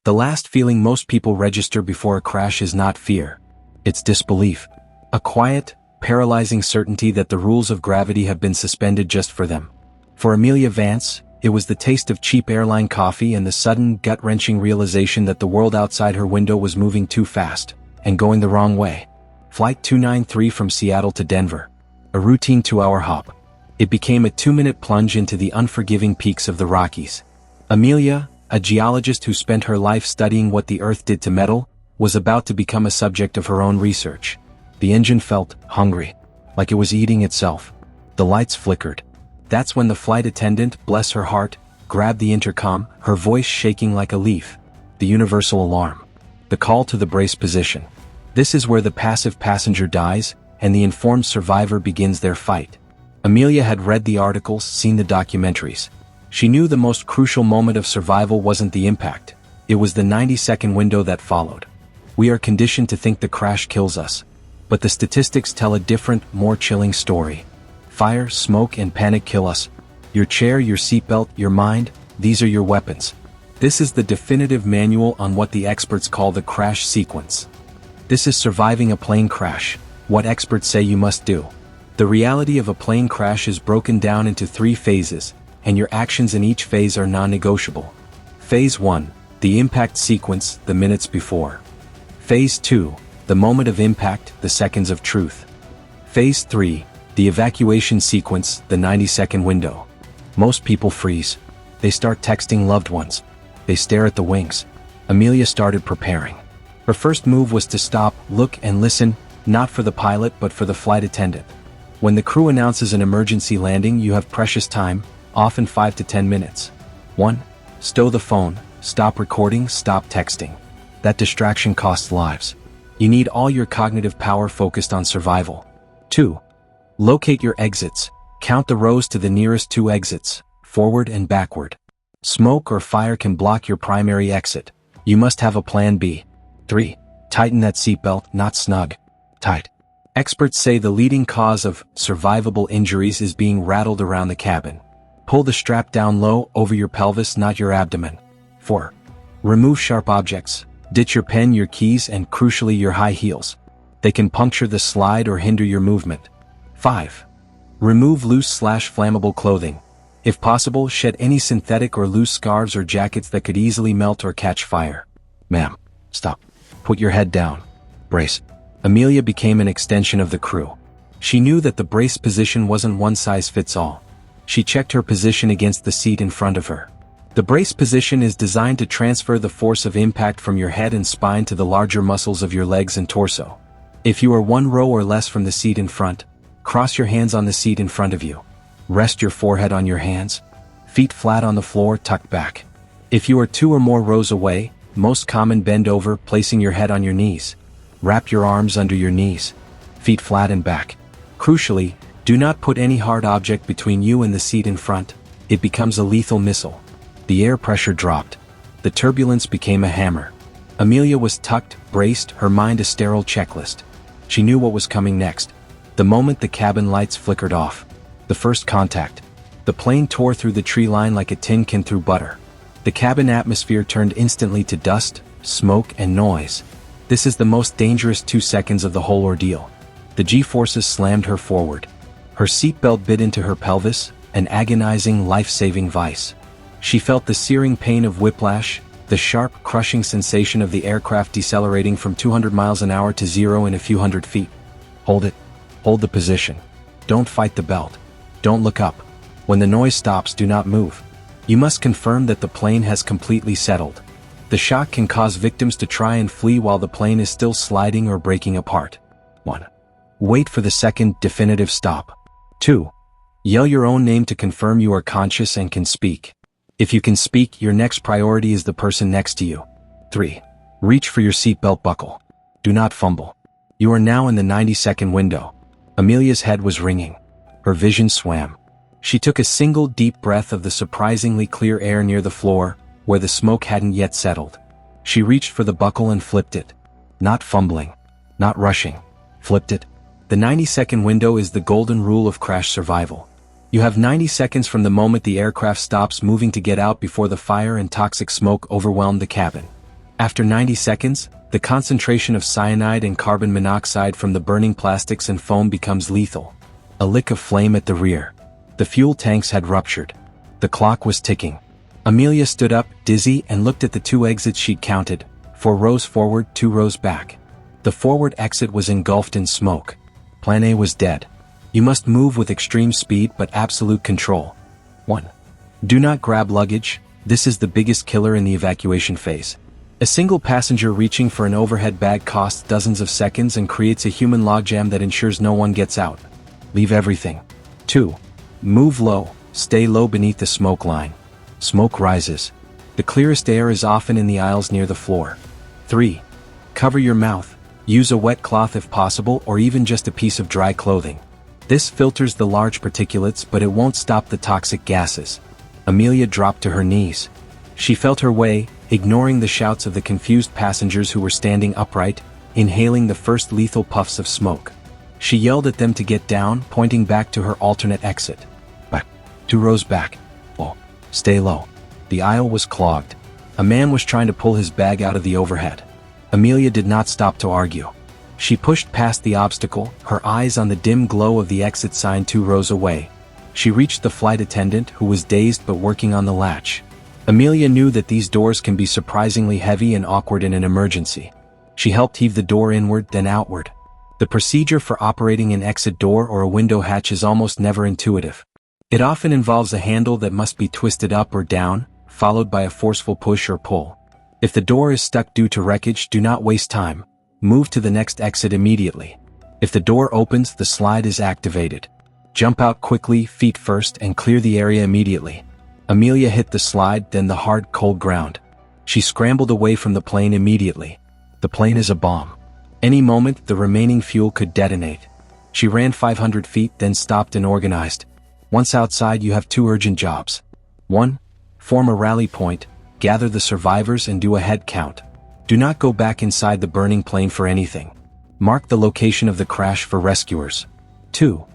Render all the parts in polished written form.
The last feeling most people register before a crash is not fear. It's disbelief. A quiet, paralyzing certainty that the rules of gravity have been suspended just for them. For Amelia Vance, it was the taste of cheap airline coffee and the sudden, gut-wrenching realization that the world outside her window was moving too fast and going the wrong way. Flight 293 from Seattle to Denver. A routine 2-hour hop. It became a 2-minute plunge into the unforgiving peaks of the Rockies. Amelia, a geologist who spent her life studying what the Earth did to metal, was about to become a subject of her own research. The engine felt hungry, like it was eating itself. The lights flickered. That's when the flight attendant, bless her heart, grabbed the intercom, her voice shaking like a leaf. The universal alarm. The call to the brace position. This is where the passive passenger dies, and the informed survivor begins their fight. Amelia had read the articles, seen the documentaries. She knew the most crucial moment of survival wasn't the impact. It was the 90-second window that followed. We are conditioned to think the crash kills us. But the statistics tell a different, more chilling story. Fire, smoke, and panic kill us. Your chair, your seatbelt, your mind, these are your weapons. This is the definitive manual on what the experts call the crash sequence. This is surviving a plane crash, what experts say you must do. The reality of a plane crash is broken down into 3 phases, and your actions in each phase are non-negotiable. Phase 1, the impact sequence, the minutes before. Phase 2, the moment of impact, the seconds of truth. Phase 3, the evacuation sequence, the 90-second window. Most people freeze. They start texting loved ones. They stare at the wings. Amelia started preparing. Her first move was to stop, look, and listen, not for the pilot but for the flight attendant. When the crew announces an emergency landing, you have precious time, often 5 to 10 minutes. 1. Stow the phone, stop recording, stop texting. That distraction costs lives. You need all your cognitive power focused on survival. 2. Locate your exits. Count the rows to the nearest 2 exits, forward and backward. Smoke or fire can block your primary exit. You must have a plan B. 3. Tighten that seatbelt, not snug. Tight. Experts say the leading cause of survivable injuries is being rattled around the cabin. Pull the strap down low, over your pelvis, not your abdomen. 4. Remove sharp objects. Ditch your pen, your keys, and crucially your high heels. They can puncture the slide or hinder your movement. 5. Remove loose/flammable clothing. If possible, shed any synthetic or loose scarves or jackets that could easily melt or catch fire. Ma'am, stop. Put your head down. Brace. Amelia became an extension of the crew. She knew that the brace position wasn't one size fits all. She checked her position against the seat in front of her. The brace position is designed to transfer the force of impact from your head and spine to the larger muscles of your legs and torso. If you are 1 row or less from the seat in front, cross your hands on the seat in front of you. Rest your forehead on your hands. Feet flat on the floor, tucked back. If you are 2 or more rows away, most common, bend over, placing your head on your knees. Wrap your arms under your knees. Feet flat and back. Crucially, do not put any hard object between you and the seat in front. It becomes a lethal missile. The air pressure dropped. The turbulence became a hammer. Amelia was tucked, braced, her mind a sterile checklist. She knew what was coming next. The moment the cabin lights flickered off. The first contact. The plane tore through the tree line like a tin can through butter. The cabin atmosphere turned instantly to dust, smoke, and noise. This is the most dangerous 2 seconds of the whole ordeal. The G-forces slammed her forward. Her seatbelt bit into her pelvis, an agonizing, life-saving vice. She felt the searing pain of whiplash, the sharp, crushing sensation of the aircraft decelerating from 200 miles an hour to 0 in a few hundred feet. Hold it. Hold the position. Don't fight the belt. Don't look up. When the noise stops, do not move. You must confirm that the plane has completely settled. The shock can cause victims to try and flee while the plane is still sliding or breaking apart. 1. Wait for the second, definitive stop. 2. Yell your own name to confirm you are conscious and can speak. If you can speak, your next priority is the person next to you. 3. Reach for your seatbelt buckle. Do not fumble. You are now in the 90-second window. Amelia's head was ringing. Her vision swam. She took a single deep breath of the surprisingly clear air near the floor, where the smoke hadn't yet settled. She reached for the buckle and flipped it. Not fumbling. Not rushing. Flipped it. The 90-second window is the golden rule of crash survival. You have 90 seconds from the moment the aircraft stops moving to get out before the fire and toxic smoke overwhelm the cabin. After 90 seconds, the concentration of cyanide and carbon monoxide from the burning plastics and foam becomes lethal. A lick of flame at the rear. The fuel tanks had ruptured. The clock was ticking. Amelia stood up, dizzy, and looked at the 2 exits she'd counted, 4 rows forward, 2 rows back. The forward exit was engulfed in smoke. Plan A was dead. You must move with extreme speed but absolute control. 1. Do not grab luggage. This is the biggest killer in the evacuation phase. A single passenger reaching for an overhead bag costs dozens of seconds and creates a human logjam that ensures no one gets out. Leave everything. 2. Move low. Stay low beneath the smoke line. Smoke rises. The clearest air is often in the aisles near the floor. 3. Cover your mouth. Use a wet cloth if possible, or even just a piece of dry clothing. This filters the large particulates, but it won't stop the toxic gases. Amelia dropped to her knees. She felt her way, ignoring the shouts of the confused passengers who were standing upright, inhaling the first lethal puffs of smoke. She yelled at them to get down, pointing back to her alternate exit. Back. 2 rows back. Oh, stay low. The aisle was clogged. A man was trying to pull his bag out of the overhead. Amelia did not stop to argue. She pushed past the obstacle, her eyes on the dim glow of the exit sign 2 rows away. She reached the flight attendant, who was dazed but working on the latch. Amelia knew that these doors can be surprisingly heavy and awkward in an emergency. She helped heave the door inward, then outward. The procedure for operating an exit door or a window hatch is almost never intuitive. It often involves a handle that must be twisted up or down, followed by a forceful push or pull. If the door is stuck due to wreckage, do not waste time. Move to the next exit immediately. If the door opens, the slide is activated. Jump out quickly, feet first, and clear the area immediately. Amelia hit the slide, then the hard, cold ground. She scrambled away from the plane immediately. The plane is a bomb. Any moment, the remaining fuel could detonate. She ran 500 feet, then stopped and organized. Once outside, you have 2 urgent jobs. 1. Form a rally point, gather the survivors and do a head count. Do not go back inside the burning plane for anything. Mark the location of the crash for rescuers. 2.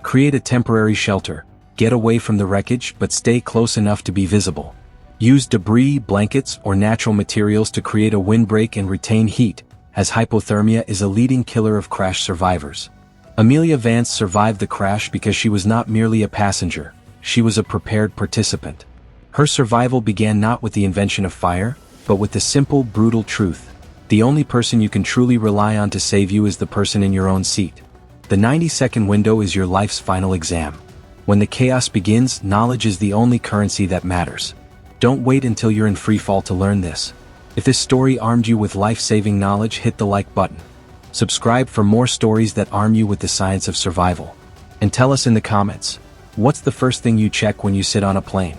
Create a temporary shelter. Get away from the wreckage but stay close enough to be visible. Use debris, blankets, or natural materials to create a windbreak and retain heat, as hypothermia is a leading killer of crash survivors. Amelia Vance survived the crash because she was not merely a passenger, she was a prepared participant. Her survival began not with the invention of fire, but with the simple, brutal truth. The only person you can truly rely on to save you is the person in your own seat. The 90-second window is your life's final exam. When the chaos begins, knowledge is the only currency that matters. Don't wait until you're in free fall to learn this. If this story armed you with life-saving knowledge, hit the like button. Subscribe for more stories that arm you with the science of survival. And tell us in the comments, what's the first thing you check when you sit on a plane?